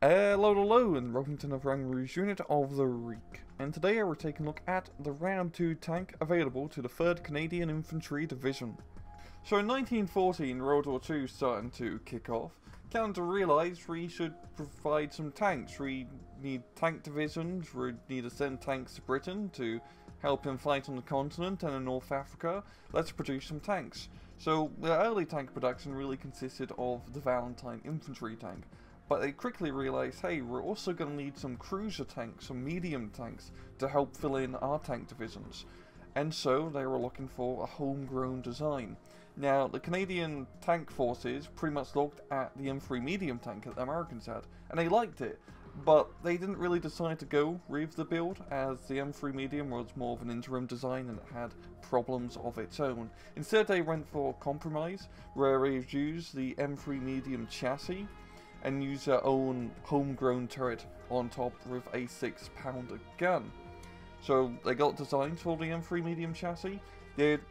Hello, and welcome to another Angry Rouge unit of the week. And today we're taking a look at the Ram 2 tank available to the 3rd Canadian Infantry Division. So in 1914, World War II starting to kick off, Canada realised we should provide some tanks. We need tank divisions, we need to send tanks to Britain to help him fight on the continent and in North Africa. Let's produce some tanks. So the early tank production really consisted of the Valentine infantry tank. But they quickly realised, hey, we're also going to need some cruiser tanks, some medium tanks, to help fill in our tank divisions. And so they were looking for a homegrown design. Now, the Canadian tank forces pretty much looked at the M3 medium tank that the Americans had, and they liked it. But they didn't really decide to go with the build, as the M3 medium was more of an interim design and it had problems of its own. Instead, they went for compromise, where they used the M3 medium chassis and use their own homegrown turret on top with a 6-pounder gun. So they got designs for the M3 medium chassis. They'd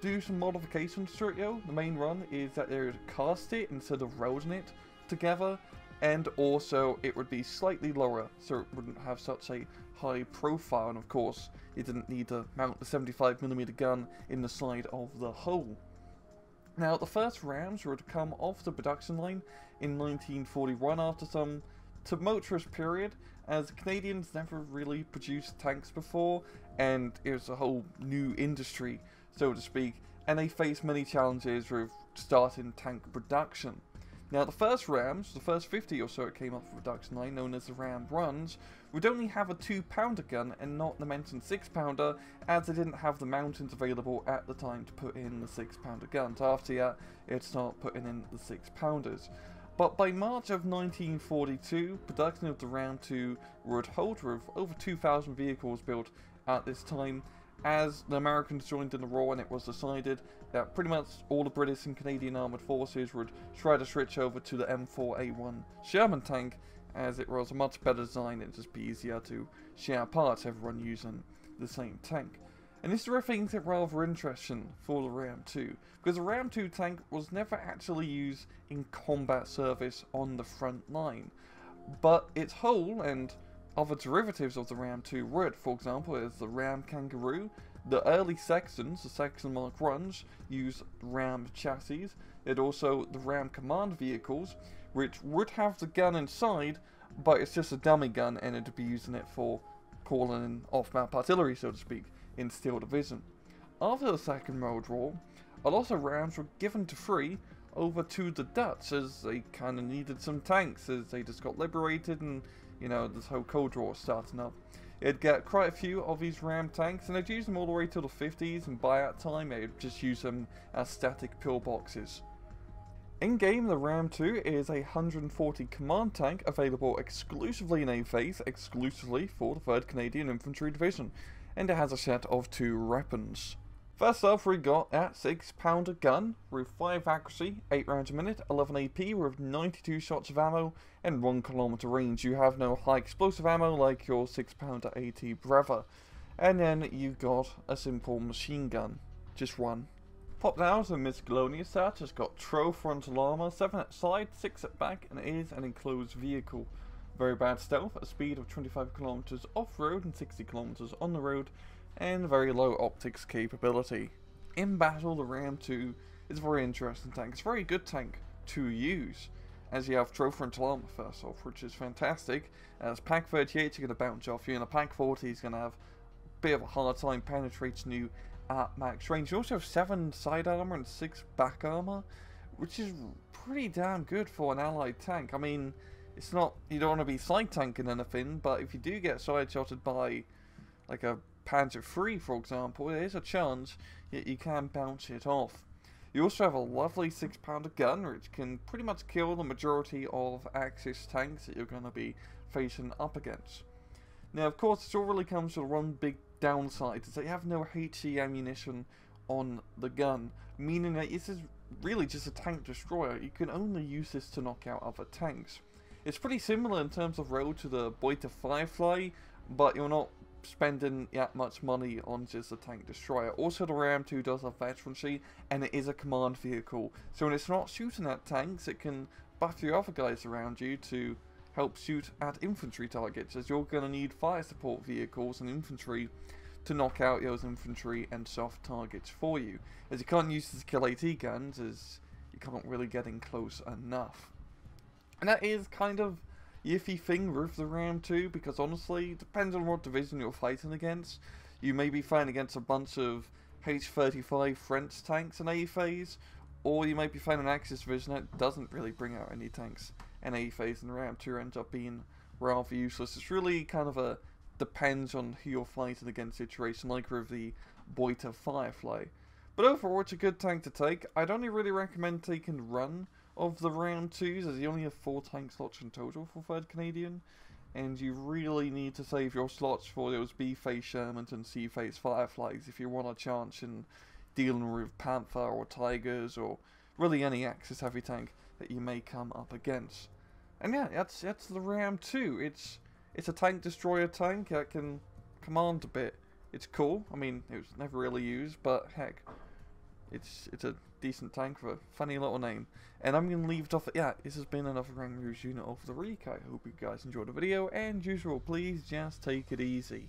do some modifications to it though. The main one is that they would cast it instead of welding it together, and also it would be slightly lower so it wouldn't have such a high profile, and of course it didn't need to mount the 75mm gun in the side of the hull. Now, the first Rams were to come off the production line in 1941 after some tumultuous period, as the Canadians never really produced tanks before, and it was a whole new industry, so to speak, and they faced many challenges with starting tank production. Now, the first Rams, the first 50 or so it came off the production line, known as the Ram Runs, would only have a 2-pounder gun and not the mentioned 6-pounder, as they didn't have the mountains available at the time to put in the 6-pounder guns. After that, it'd start putting in the 6-pounders. But by March of 1942, production of the Ram 2 would hold with over 2,000 vehicles built at this time, as the Americans joined in the war, and it was decided that pretty much all the British and Canadian armoured forces would try to switch over to the M4A1 Sherman tank, as it was a much better design and it'd just be easier to share parts, everyone using the same tank. And this is where things get rather interesting for the Ram 2, because the Ram 2 tank was never actually used in combat service on the front line, but its hull and other derivatives of the Ram 2 would. For example, is the Ram Kangaroo. The early Saxons, the Saxon Mark 1s, used Ram chassis. It also the Ram command vehicles, which would have the gun inside, but it's just a dummy gun and it'd be using it for calling in off-map artillery, so to speak, in Steel Division. After the Second World War, a lot of Rams were given to free over to the Dutch, as they kind of needed some tanks, as they just got liberated and, you know, this whole Cold War starting up. It'd get quite a few of these Ram tanks, and they'd use them all the way till the 50s, and by that time they'd just use them as static pillboxes. In game, the Ram 2 is a 140 command tank available exclusively in A-Phase, exclusively for the 3rd Canadian Infantry Division, and it has a set of 2 weapons. First off, we got that 6-pounder gun with 5 accuracy, 8 rounds a minute, 11 AP with 92 shots of ammo, and 1 kilometer range. You have no high explosive ammo like your 6-pounder AT brother. And then you got a simple machine gun, just one. Popped out a miscellaneous set, it's got Tro frontal armor, 7 at side, 6 at back, and it is an enclosed vehicle. Very bad stealth, at a speed of 25 kilometers off-road and 60 kilometers on the road, and very low optics capability. In battle, the Ram 2 is a very interesting tank. It's a very good tank to use, as you have Tro frontal armor first off, which is fantastic. As Pak 38, you're going to bounce off you, and a Pak 40 is going to have a bit of a hard time penetrating you at max range. You also have 7 side armor and 6 back armor, which is pretty damn good for an allied tank. I mean, it's not, you don't want to be side tanking anything, but if you do get side shotted by like a Panzer III, for example, there is a chance that you can bounce it off. You also have a lovely 6-pounder gun, which can pretty much kill the majority of Axis tanks that you're going to be facing up against. Now, of course, this all really comes with one big downside, is that you have no HE ammunition on the gun, meaning that this is really just a tank destroyer. You can only use this to knock out other tanks. It's pretty similar in terms of road to the Beta Firefly, but you're not spending that much money on just a tank destroyer. Also, the Ram 2 does have veterancy, and it is a command vehicle, so when it's not shooting at tanks, it can buff your other guys around you to help shoot at infantry targets, as you're going to need fire support vehicles and infantry to knock out those infantry and soft targets for you, as you can't use the to kill AT guns, as you can't really get in close enough. And that is kind of iffy thing with the Ram 2, because honestly, it depends on what division you're fighting against. You may be fighting against a bunch of H-35 French tanks in A phase, or you might be fighting an Axis division that doesn't really bring out any tanks in A phase, and the Ram 2 ends up being rather useless. It's really kind of a depends on who you're fighting against situation, like with the Boita Firefly. But overall, it's a good tank to take. I'd only really recommend taking Run of the Ram 2s, as you only have 4 tank slots in total for 3rd Canadian, and you really need to save your slots for those B-phase Shermans and C-phase Fireflies if you want a chance in dealing with Panther or Tigers or really any Axis heavy tank that you may come up against. And yeah, that's the Ram 2. It's a tank destroyer tank that can command a bit. It's cool. I mean, it was never really used, but heck, it's a decent tank with a funny little name. And I'm going to leave it off at, yeah, this has been another Rank Rouge unit of the Reek. I hope you guys enjoyed the video, and usual, please just take it easy.